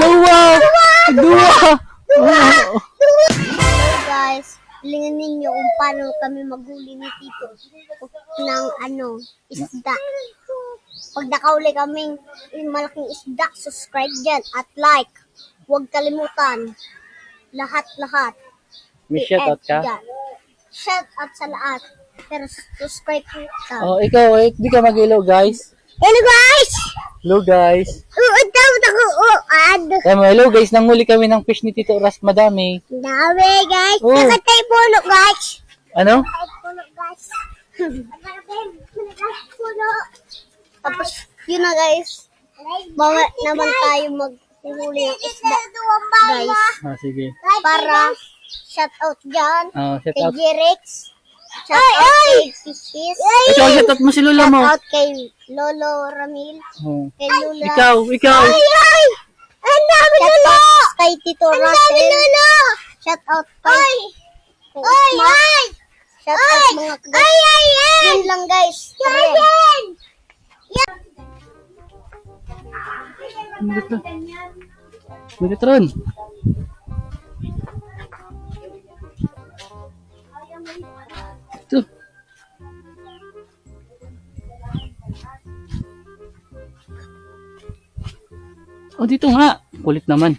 Dalawa! Dua! Oh. Hello guys, hilingan ninyo kung paano kami maghuli ni Tito ng isda. Pag nakauli kaming malaking isda, subscribe dyan at like. Huwag kalimutan. Lahat-lahat. May shoutout ka? Shout out sa lahat. Pero subscribe ka. Oh, ikaw, di ka mag-hello, guys. Hello guys! Hello, guys. Uutawad ako uad. Hello, guys. Nanghuli kami ng fish ni Tito Ras. Madami. Dami guys. Oh. Nakatay puno guys. Ano? Puno guys. Puno. Tapos, yun na guys. Bawa naman tayo maghuli ng isda. Guys. Ah, sige. Para shout out dyan. Shout Kay out. Jirex. Shout out kay Pishis. Ikaw, shout out mo si Lola Shout mo. out kay Lolo Ramil. Oh. Kay Lula. Ikaw. Ay! Ang dami Lolo! Shout out kay Tito Russell. Ang dami Lolo! Shout out kay Isma. Shout out mga kagay. Yun lang guys. Megatron. Ito. Oh, dito nga. Kulit naman.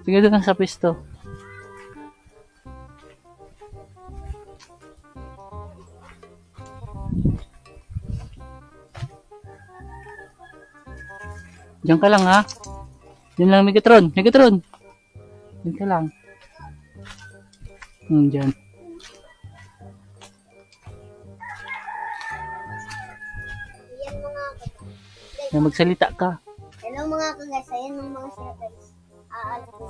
Sige doon sa pisto. Diyan ka lang ha. Diyan lang Megatron. Megatron. Diyan ka lang. Diyan. Yan mga Na magsalita ka. hello mga kagay. Ayan ang mga sila guys. Aalat ko.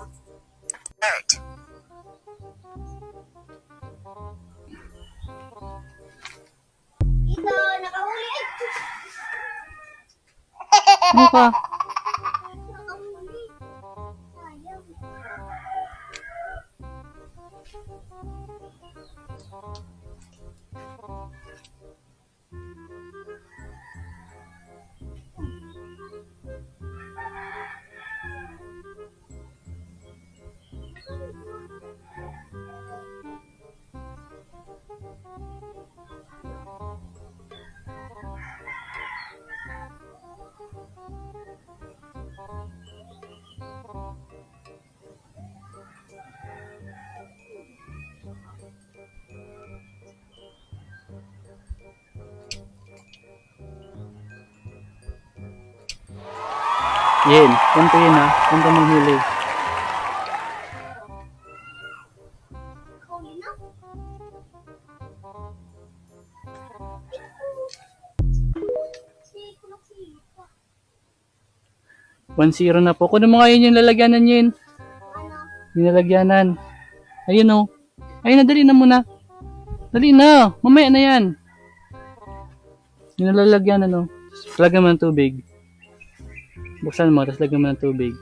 Ito, nakahuli. Ano ka? Nakahuli. Sayang. Yan. Punto yun ha. Punto mong huli. Nakahuli na. 1-0 na po. Kunin mo nga yun yung lalagyanan yun. Yung lalagyanan. Ayun o. Ayun na, dali na muna. Dali na. Mamaya na yan. Yung lalagyanan o. Lagyan mo ng tubig. Buksan mo, tapos lagyan mo ng tubig.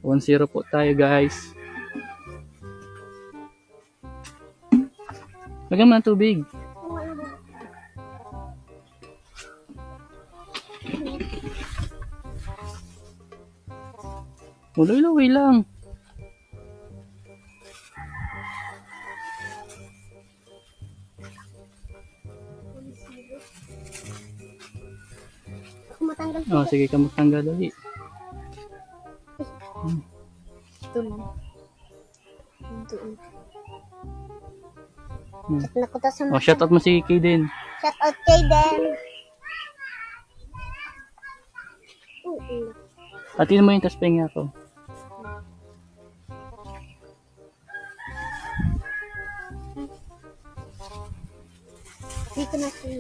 1-0 po tayo guys. Lagyan mo ng tubig. Uloy-uloy lang. Ako matanggal Oh, sige ka magtanggal ulit. ito lang. Ito. Hmm. Nakuta sa Oh, shout out mo si Kaden. shout out kay Dan. Atin mo yung tas penga ko. Dito na si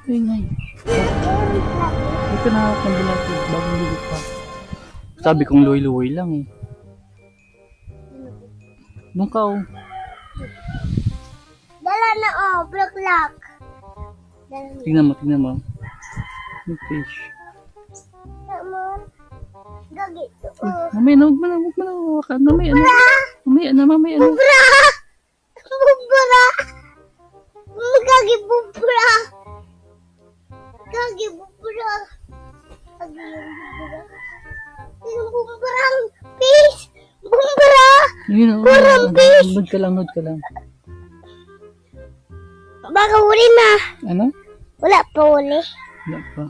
Ingay. Dito na ako ng bilagid bagong lilit pa. Sabi kong luwi-luwi lang eh. Nung ka oh. Dala na black. Dala na. Tignan mo. May fish. Naman. Gagi. Mamaya na, huwag mo na hawakan. Mamaya na. Bubra! Gagi bubra! Yung bumbrang fish! Bumbra! Yun, Parang fish! Nod ka lang. Baka huli na. Ano? Wala pa huli. Wala pa.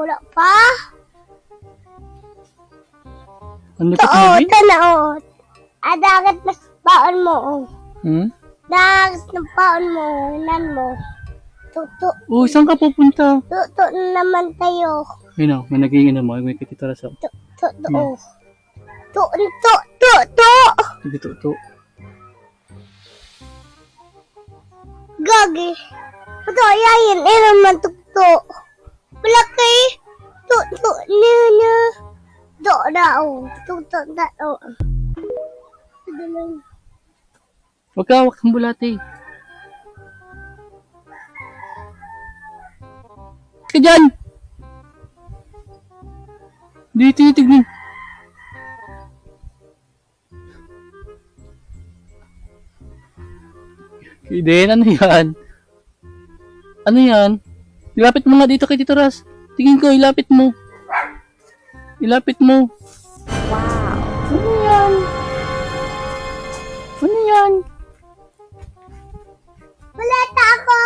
Wala pa. Ang lupit mo, Oo, Vin? tanaot. Dagat na paon mo. Dagat na paon mo. Nan mo. Tuto. Oh, saan ka pupunta? Tuto naman tayo. Ayun, may naging mo. May kititara sa... Tuto. Tuto. Sige, to. Gagi. Ito, ayayin. Naman tuto. Malaki. Tuto niya. Do daw. Tuto daw. Huwag ka hawak ng bulate. Ka dyan! Di tinitignan. Iden, ano yan? Ano yan? Ilapit mo nga dito kay Tito Ras. Tingin ko, ilapit mo. Wow. Ano yan? Malata ako.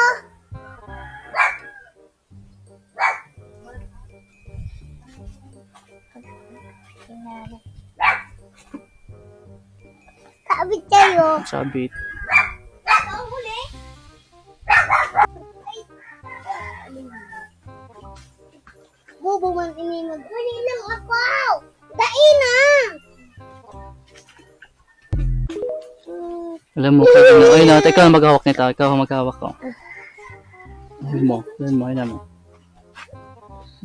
Kabit tayo. Sabit. Ang huli. Bobo man ininag. Huli lang ako. Daina. Alam mo, ay na, ikaw ang maghawak nito. Ikaw ang maghawak ko. Ayun mo, ayun mo.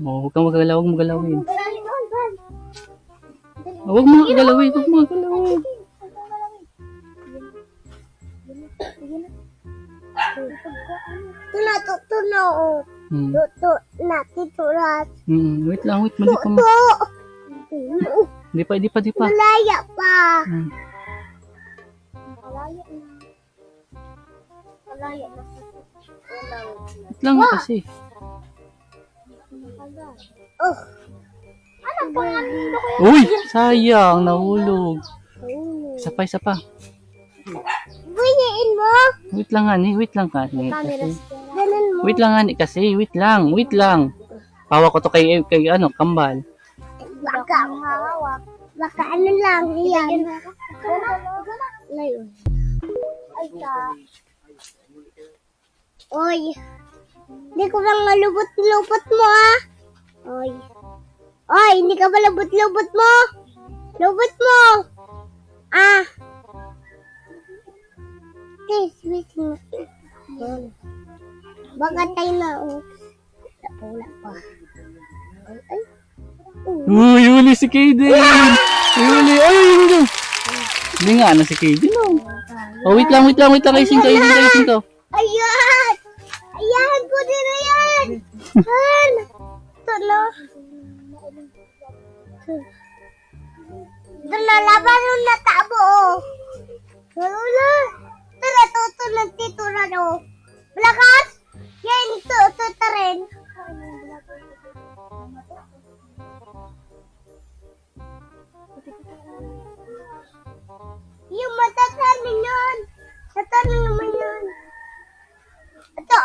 Huwag kang magalaw, huwag mo galawin. Huwag mo galawin. Tuno. Tuto na titurat. Wait lang, mali pa mo. Tuto. Di pa. Malaya pa. Malaya na. Wait lang kasi. Oh. Ano pa nga nito kaya? Uy, sayang, nahulog. Isa pa. Buyain mo. Wait lang, Hani. Ganun mo. Wait lang, Hani, kasi. Wait lang. Hawak ko to kay kambal. Baka ano lang, yan. Ngayon. Oy. Hindi ko lang malubot-lubot mo, ah. Oy, hindi ka ba lubot-lubot mo? Lubot mo. Ah. Wait mo. Baka tayo na, oh. Wala pa. Ay. Uy, huli si Kaden! Huli! Ay, huli! Hindi nga, si Kaden, no? Oh, wait lang, ayusin ko. Ayan! Ko din na yan! Ito na. Ito na, laban yung natabo, oh. Wala. Tara, tuto ng titura, no. Malakas! Yan, tuto rin. Yung matatanin yun. Tatanin naman yun. Ito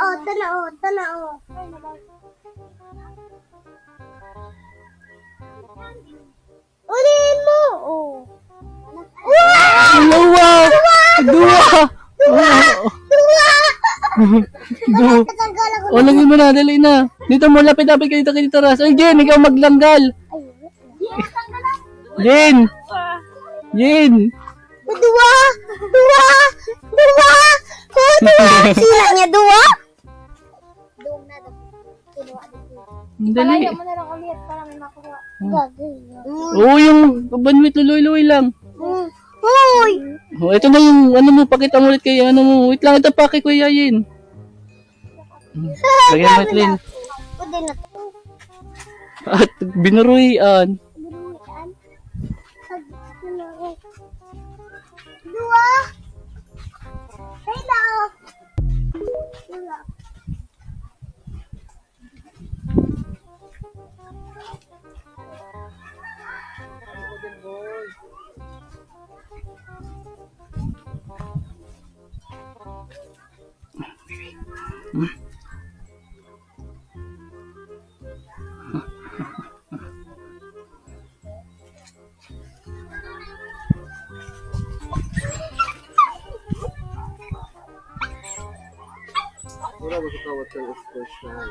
na. Ulihin mo. Oh. Dua! Tagagala ko. O, lagyan mo na, dali na. Dito mo, lapit ka dito kay Tito Ras. Ay, Jen, ikaw maglanggal. Jen! Dua! Sila niya, dua? Dali. mo na lang ulit para may makuha. Gagawin. Oo, yung banwit, luloy-luloy lang. Hoy! Oh, ito na yung ano mo, pakita mo ulit kay ano mo. Wait lang, ito pa kay Kuya Yin. Lagyan mo Lin. Pwede na to. At binuruian. Biruan. Dua. Hello. Hello. Wala ba sa tawad ng expression?